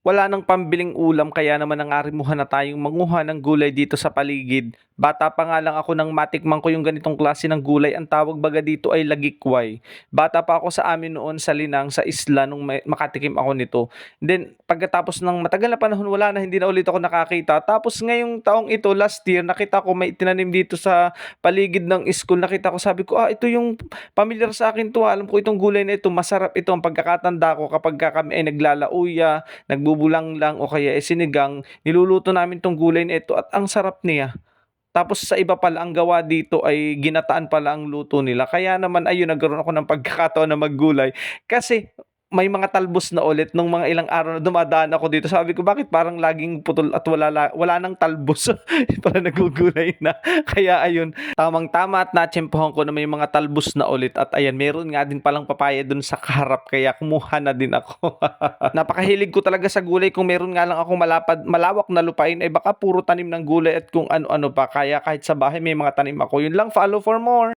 Wala ng pambiling ulam kaya naman nangaarimuhan na tayong manguha ng gulay dito sa paligid. Bata pa nga lang ako nang matikman ko yung ganitong klase ng gulay, ang tawag baga dito ay lagikway. Bata pa ako sa amin noon sa Linang, sa isla nung makatikim ako nito. Then pagkatapos ng matagal na panahon wala na, hindi na ulit ako nakakita. Tapos ngayong taong ito, last year, nakita ko may tinanim dito sa paligid ng school. Nakita ko, sabi ko, ito yung familiar sa akin to. Alam ko itong gulay na ito, masarap ito. Ang pagkakatanda ko kapag kami ay naglalauya, nagbubulang lang o kaya, sinigang, niluluto namin 'tong gulay na ito at ang sarap niya. Tapos sa iba pala ang gawa dito ay ginataan pala ang luto nila. Kaya naman ayun, nagkaroon ako ng pagkakataon na maggulay. Kasi may mga talbos na ulit nung mga ilang araw na dumadaan ako dito. Sabi ko, "Bakit parang laging putol at wala ng talbos?" Parang nagugulay na. Kaya ayun, tamang-tama at natiyempuhan ko na may mga talbos na ulit at ayan, meron nga din palang papaya dun sa kaharap kaya kumuha na din ako. Napakahilig ko talaga sa gulay. Kung meron nga lang akong malawak na lupain ay baka puro tanim ng gulay at kung ano-ano pa. Kaya kahit sa bahay may mga tanim ako. Yun lang, follow for more.